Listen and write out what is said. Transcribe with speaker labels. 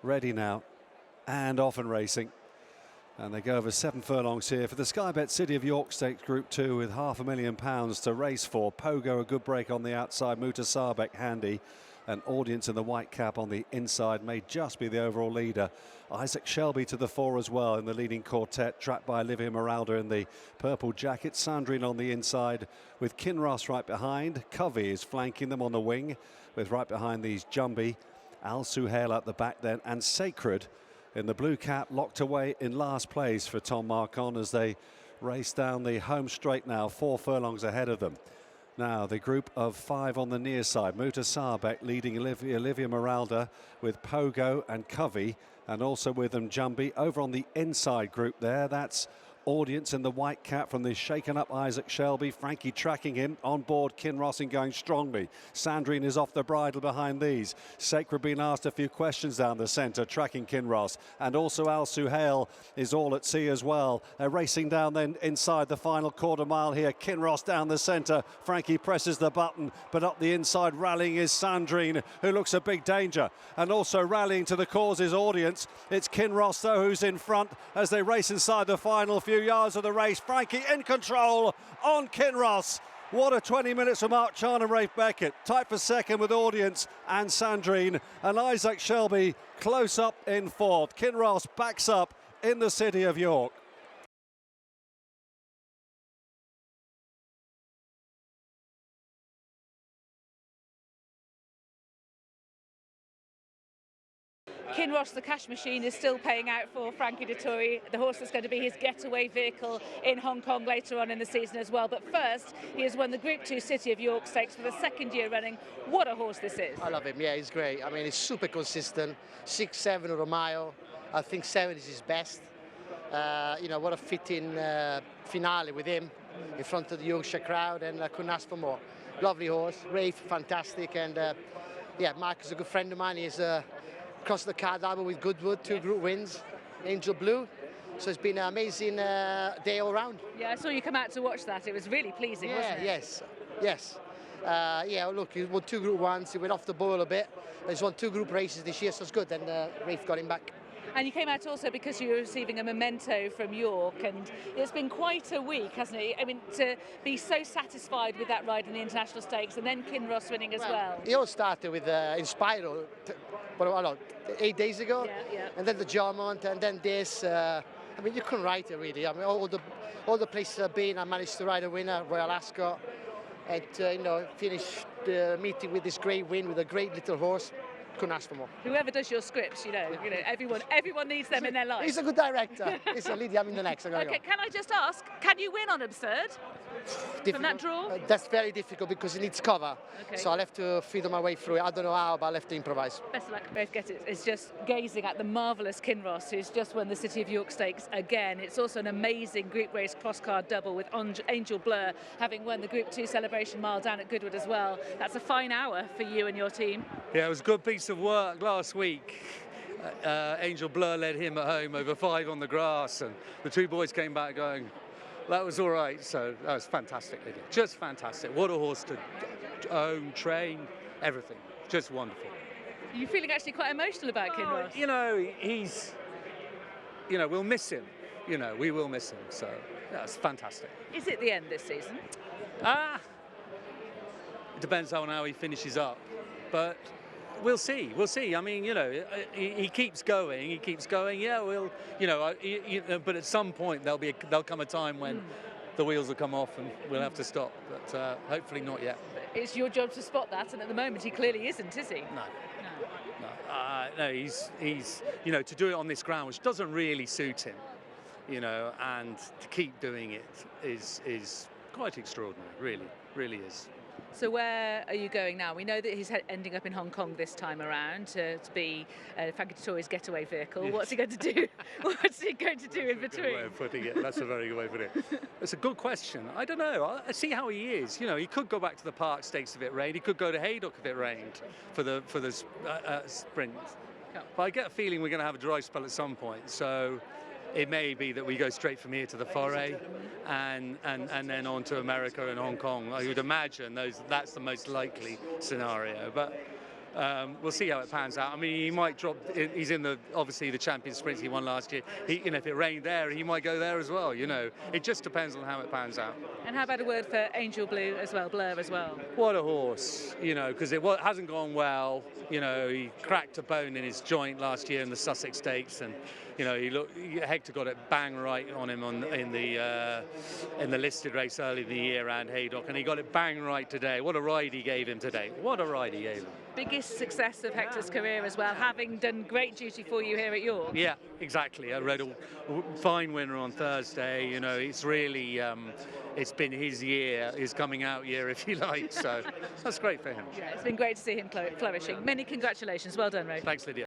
Speaker 1: ready now and off and racing. And they go over 7 furlongs here for the Sky Bet City of York Stakes Group 2 with £500,000 to race for. Pogo a good break on the outside, Mutasabek handy. An Audience in the white cap on the inside may just be the overall leader. Isaac Shelby to the fore as well in the leading quartet, trapped by Olivia Meralda in the purple jacket. Sandrine on the inside with Kinross right behind. Covey is flanking them on the wing with right behind these Jumbie. Al Suhail at the back then, and Sacred in the blue cap locked away in last place for Tom Marc Chan as they race down the home straight now, 4 furlongs ahead of them. Now the group of 5 on the near side, Mutasabek leading Olivia Meralda with Pogo and Covey, and also with them Jumbie. Over on the inside group there, that's Audience in the white cap from the shaken up Isaac Shelby. Frankie tracking him on board. Kinross and going strongly. Sandrine is off the bridle behind these. Sacred being asked a few questions down the centre, tracking Kinross, and also Al Suhail is all at sea as well. They're racing down then inside the final quarter mile here. Kinross down the centre. Frankie presses the button, but up the inside rallying is Sandrine, who looks a big danger, and also rallying to the cause is Audience. It's Kinross though who's in front as they race inside the final few yards of the race. Frankie in control on Kinross. What a 20 minutes from Marc Chan and Ralph Beckett. Tight for second with Audience and Sandrine, and Isaac Shelby close up in fourth. Kinross backs up in the City of York.
Speaker 2: Kinross, the cash machine, is still paying out for Frankie Dettori, the horse that's going to be his getaway vehicle in Hong Kong later on in the season as well. But first, he has won the Group 2 City of York Stakes for the 2nd year running. What a horse this is.
Speaker 3: I love him, yeah, he's great. I mean, he's super consistent, 6-7 or a mile. I think 7 is his best. You know, what a fitting finale with him in front of the Yorkshire crowd, and I couldn't ask for more. Lovely horse, Rafe, fantastic, and yeah, Mark is a good friend of mine. He's across the card double with Goodwood, 2 group wins, Angel Bleu. So it's been an amazing day all round.
Speaker 2: Yeah, I saw you come out to watch that. It was really pleasing, wasn't it?
Speaker 3: Yes. Yeah, look, he won 2 group ones, he went off the ball a bit. He's won 2 group races this year, so it's good, and Rafe got him back.
Speaker 2: And you came out also because you were receiving a memento from York, and it's been quite a week, hasn't it? I mean, to be so satisfied with that ride in the International Stakes, and then Kinross winning as well.
Speaker 3: It all started with Inspiro, 8 days ago,
Speaker 2: yeah.
Speaker 3: And then the Jarmont, and then this. I mean, you couldn't write it really. I mean, all the places I've been, I managed to ride a winner, Royal Ascot, and you know, finish the meeting with this great win with a great little horse. Couldn't ask for more.
Speaker 2: Whoever does your scripts, you know, everyone needs them in their life.
Speaker 3: He's a good director. He's a lead. I'm in the next.
Speaker 2: Okay, can I just ask, can you win on absurd from that draw?
Speaker 3: That's very difficult because it needs cover.
Speaker 2: Okay.
Speaker 3: So I'll have to fiddle my way through it. I don't know how, but I'll have to improvise.
Speaker 2: Best of luck. Ralph Beckett is just gazing at the marvellous Kinross, who's just won the City of York Stakes again. It's also an amazing group race cross-card double with Angel Bleu having won the Group 2 Celebration Mile down at Goodwood as well. That's a fine hour for you and your team.
Speaker 4: Yeah, it was a good piece of work last week. Angel Bleu led him at home over 5 on the grass, and the 2 boys came back going, that was all right. So that was fantastic. Just fantastic. What a horse to own, train, everything. Just wonderful.
Speaker 2: Are you feeling actually quite emotional about Kinross?
Speaker 4: You know, he's, you know, we'll miss him. You know, we will miss him. So that's fantastic.
Speaker 2: Is it the end this season?
Speaker 4: It depends on how he finishes up, but we'll see. We'll see. I mean, you know, he keeps going. He keeps going. Yeah, we'll, you know, but at some point there'll come a time when the wheels will come off and we'll have to stop. But hopefully not yet.
Speaker 2: It's your job to spot that, and at the moment he clearly isn't, is he?
Speaker 4: No, he's you know, to do it on this ground, which doesn't really suit him, you know, and to keep doing it is quite extraordinary. Really is.
Speaker 2: So where are you going now? We know that he's ending up in Hong Kong this time around to be Frankie Dettori's getaway vehicle. Yes. What's he going to do? What's he going to do in between?
Speaker 4: Good way of putting it. That's a very good way of putting it. It's a good question. I don't know. I see how he is. You know, he could go back to the Park Stakes if it rained. He could go to Haydock if it rained for the sprint. But I get a feeling we're going to have a dry spell at some point. So it may be that we go straight from here to the Foray and then on to America and Hong Kong. I would imagine that's the most likely scenario. But We'll see how it pans out. I mean, he might drop. He's in obviously the champion sprints he won last year. If it rained there, he might go there as well. It just depends on how it pans out.
Speaker 2: And how about a word for Angel Bleu as well,
Speaker 4: What a horse, because it hasn't gone well. He cracked a bone in his joint last year in the Sussex Stakes, and Hector got it bang right on him in the listed race early in the year around Haydock, and he got it bang right today. What a ride he gave him today. What a ride he gave him.
Speaker 2: Biggest success of Hector's career as well, having done great duty for you here at York.
Speaker 4: Yeah, exactly. I rode a fine winner on Thursday. It's really, it's been his year, his coming out year, if you like. So that's great for him.
Speaker 2: Yeah, it's been great to see him flourishing. Many congratulations. Well done, Ray.
Speaker 4: Thanks, Lydia.